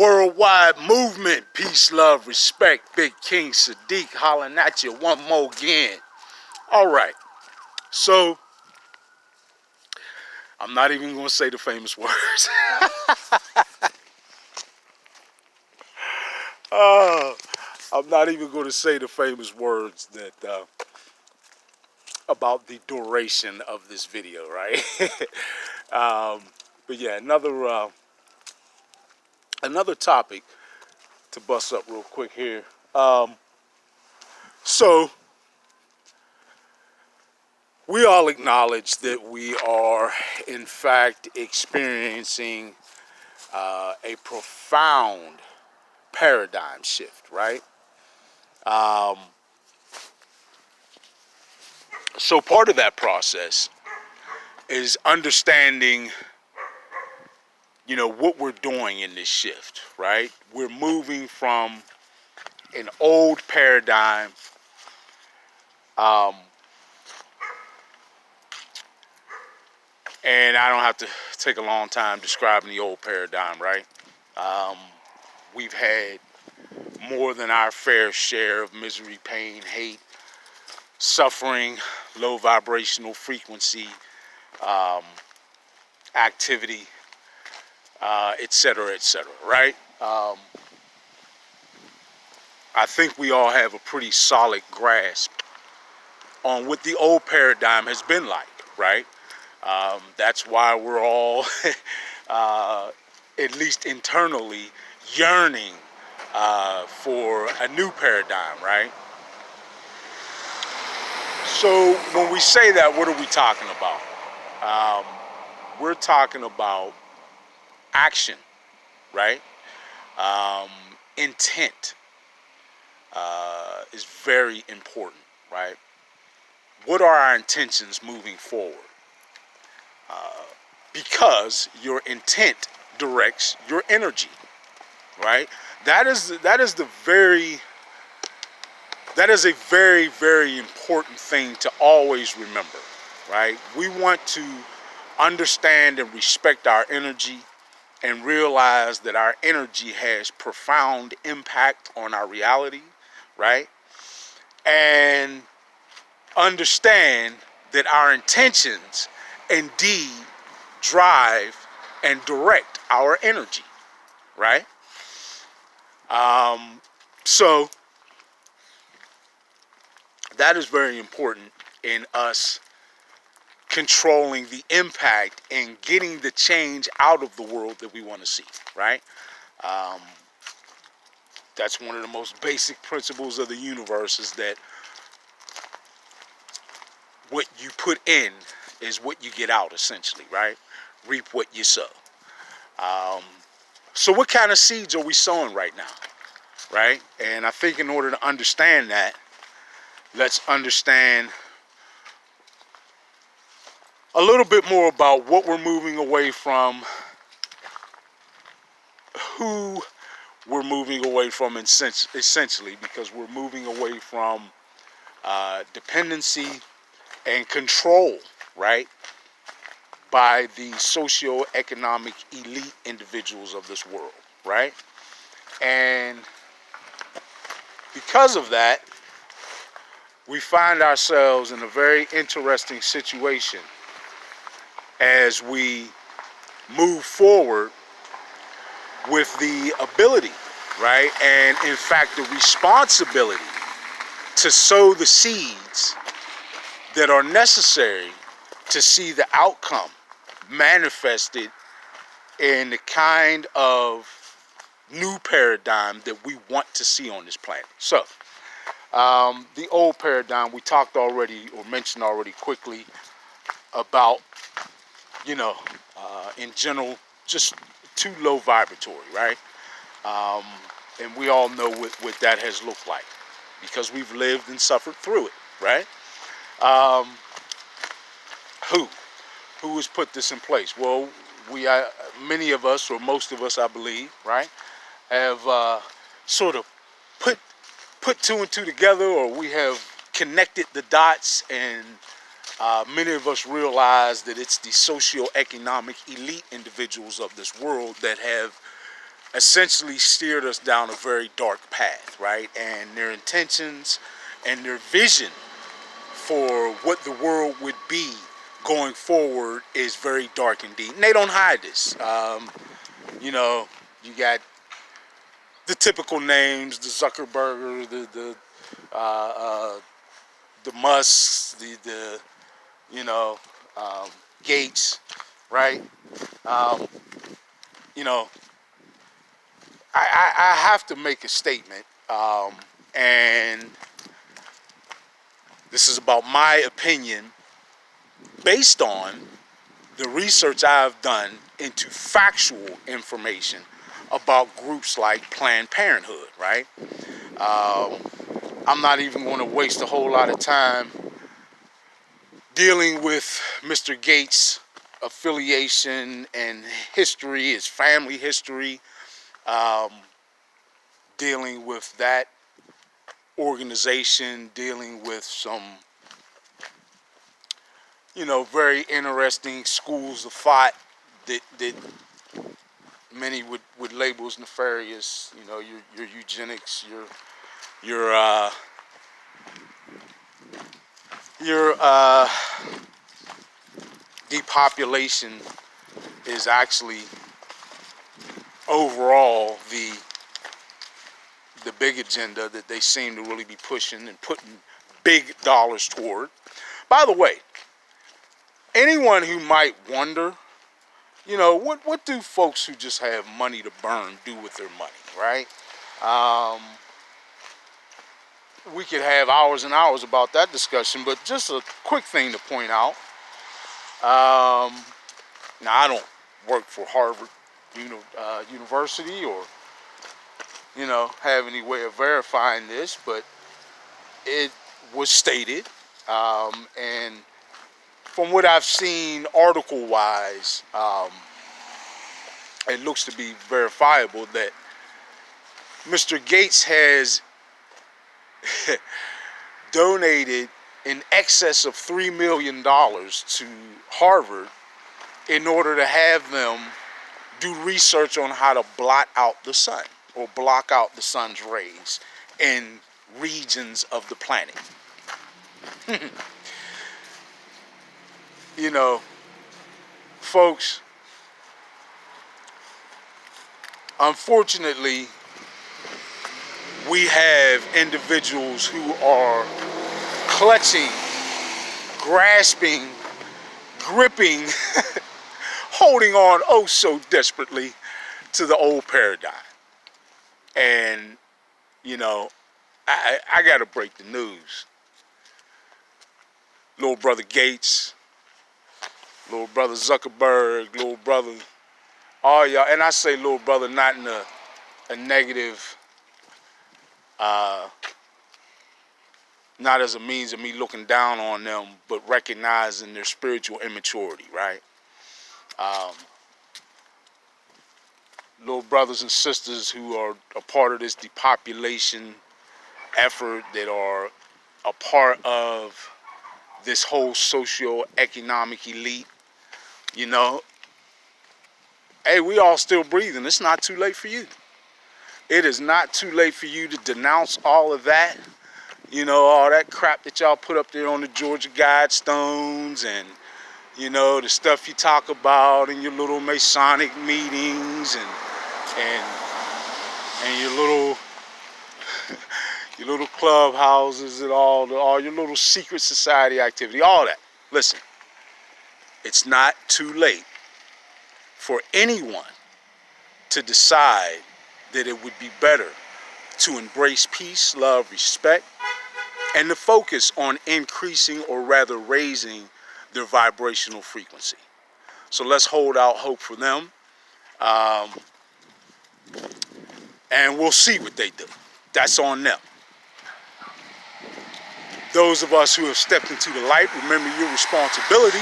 Worldwide movement, peace, love, respect. Big King Sadiq hollering at you one more again. All right, so I'm not even going to say the famous words. I'm not even going to say the famous words that about the duration of this video, right? But yeah, another topic to bust up real quick here. So we all acknowledge that we are, in fact, experiencing a profound paradigm shift, right? So part of that process is understanding, what we're doing in this shift, right? We're moving from an old paradigm, and I don't have to take a long time describing the old paradigm, right? We've had more than our fair share of misery, pain, hate, suffering, low vibrational frequency, activity, et cetera, right? I think we all have a pretty solid grasp on what the old paradigm has been like, right? That's why we're all, at least internally, yearning for a new paradigm, right? So when we say that, what are we talking about? We're talking about action, right? Intent is very important, right? What are our intentions moving forward? Because your intent directs your energy, right? That is a very, very important thing to always remember, right? We want to understand and respect our energy and realize that our energy has profound impact on our reality, right? And understand that our intentions indeed drive and direct our energy, right? So that is very important in us controlling the impact and getting the change out of the world that we want to see, right? That's one of the most basic principles of the universe, is that what you put in is what you get out, essentially, right? Reap what you sow. So what kind of seeds are we sowing right now, right? And I think in order to understand that, let's understand a little bit more about what we're moving away from, who we're moving away from, essentially, because we're moving away from dependency and control, right, by the socio-economic elite individuals of this world, right? And because of that, we find ourselves in a very interesting situation as we move forward with the ability, right, and in fact the responsibility to sow the seeds that are necessary to see the outcome manifested in the kind of new paradigm that we want to see on this planet. So the old paradigm, we talked already, or mentioned already quickly, about, in general, just too low vibratory, right? And we all know what that has looked like, because we've lived and suffered through it, right? Who has put this in place? Well, many of us, or most of us, I believe, right, have sort of put two and two together, or we have connected the dots, and many of us realize that it's the socio-economic elite individuals of this world that have essentially steered us down a very dark path, right? And their intentions and their vision for what the world would be going forward is very dark indeed. And they don't hide this. You know, you got the typical names, the Zuckerberg, the Musks, the you know, Gates, right? You know, I have to make a statement, and this is about my opinion based on the research I've done into factual information about groups like Planned Parenthood, right? I'm not even going to waste a whole lot of time dealing with Mr. Gates' affiliation and history, his family history, dealing with that organization, dealing with some, you know, very interesting schools of thought that many would label as nefarious. You know, your eugenics, your depopulation is actually overall the big agenda that they seem to really be pushing and putting big dollars toward. By the way, anyone who might wonder, you know, what do folks who just have money to burn do with their money, right? We could have hours and hours about that discussion, but just a quick thing to point out. Now, I don't work for Harvard University or, you know, have any way of verifying this, but it was stated, and from what I've seen article-wise, it looks to be verifiable that Mr. Gates has donated in excess of $3 million to Harvard in order to have them do research on how to blot out the sun or block out the sun's rays in regions of the planet. You know, folks, unfortunately, we have individuals who are clutching, grasping, gripping, holding on oh so desperately to the old paradigm. And, you know, I got to break the news. Little brother Gates, little brother Zuckerberg, little brother, all y'all, and I say little brother not in a negative, not as a means of me looking down on them, but recognizing their spiritual immaturity, right? Little brothers and sisters who are a part of this depopulation effort, that are a part of this whole socio-economic elite, you know, hey, we all still breathing. It's not too late for you. It is not too late for you to denounce all of that. You know, all that crap that y'all put up there on the Georgia Guidestones, and, you know, the stuff you talk about in your little Masonic meetings, and your little your little clubhouses, and all your little secret society activity, all that. Listen, it's not too late for anyone to decide that it would be better to embrace peace, love, respect, and to focus on increasing, or rather raising, their vibrational frequency. So let's hold out hope for them, and we'll see what they do. That's on them. Those of us who have stepped into the light, remember your responsibility,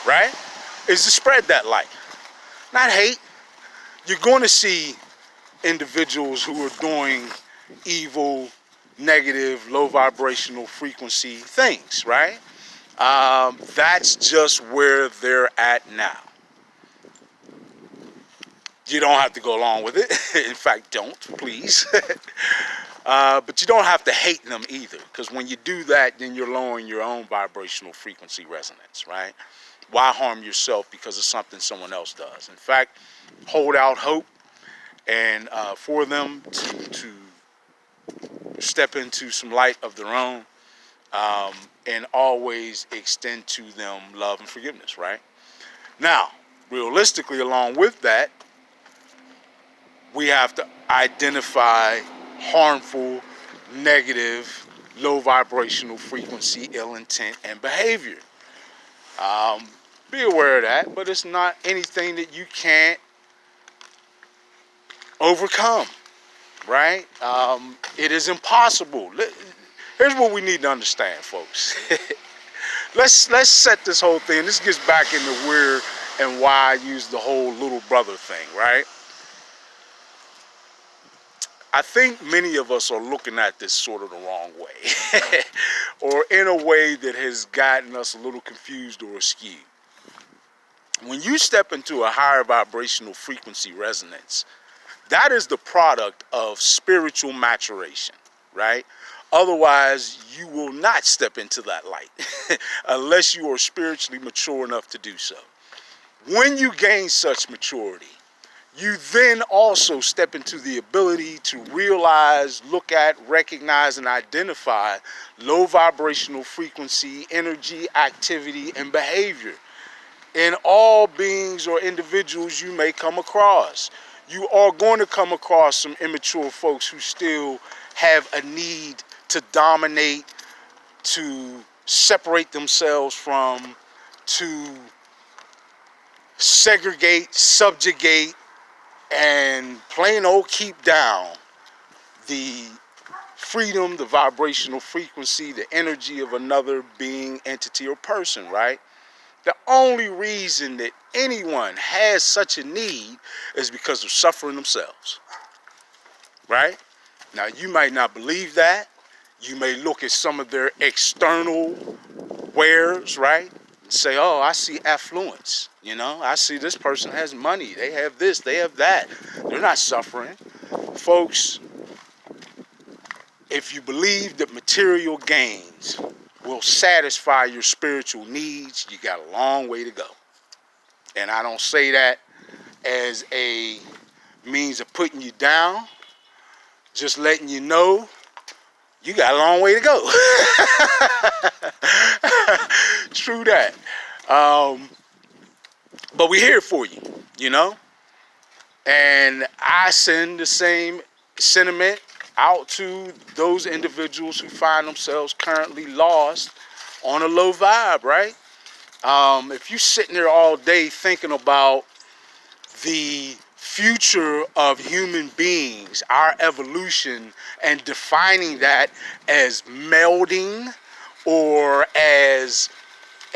right, is to spread that light, not hate. You're going to see individuals who are doing evil, negative, low vibrational frequency things, right? That's just where they're at now. You don't have to go along with it. In fact, don't, please. But you don't have to hate them either, because when you do that, then you're lowering your own vibrational frequency resonance, right? Why harm yourself because of something someone else does? In fact, hold out hope and for them to step into some light of their own, and always extend to them love and forgiveness, right? Now, realistically, along with that, we have to identify harmful, negative, low vibrational frequency, ill intent, and behavior. Be aware of that, but it's not anything that you can't overcome, right? It is impossible. Here's what we need to understand, folks. Let's set this whole thing. This gets back into where and why I use the whole little brother thing, right? I think many of us are looking at this sort of the wrong way, or in a way that has gotten us a little confused or askew. When you step into a higher vibrational frequency resonance, that is the product of spiritual maturation, right? Otherwise, you will not step into that light unless you are spiritually mature enough to do so. When you gain such maturity, you then also step into the ability to realize, look at, recognize, and identify low vibrational frequency, energy, activity, and behavior in all beings or individuals you may come across. You are going to come across some immature folks who still have a need to dominate, to separate themselves from, to segregate, subjugate, and plain old keep down the freedom, the vibrational frequency, the energy of another being, entity, or person, right? The only reason that anyone has such a need is because of suffering themselves, right? Now, you might not believe that. You may look at some of their external wares, right? And say, oh, I see affluence. You know, I see this person has money. They have this, they have that. They're not suffering. Folks, if you believe that material gains will satisfy your spiritual needs, you got a long way to go. And I don't say that as a means of putting you down, just letting you know you got a long way to go. True that. But we're here for you, you know? And I send the same sentiment out to those individuals who find themselves currently lost on a low vibe, right? If you're sitting there all day thinking about the future of human beings, our evolution, and defining that as melding or as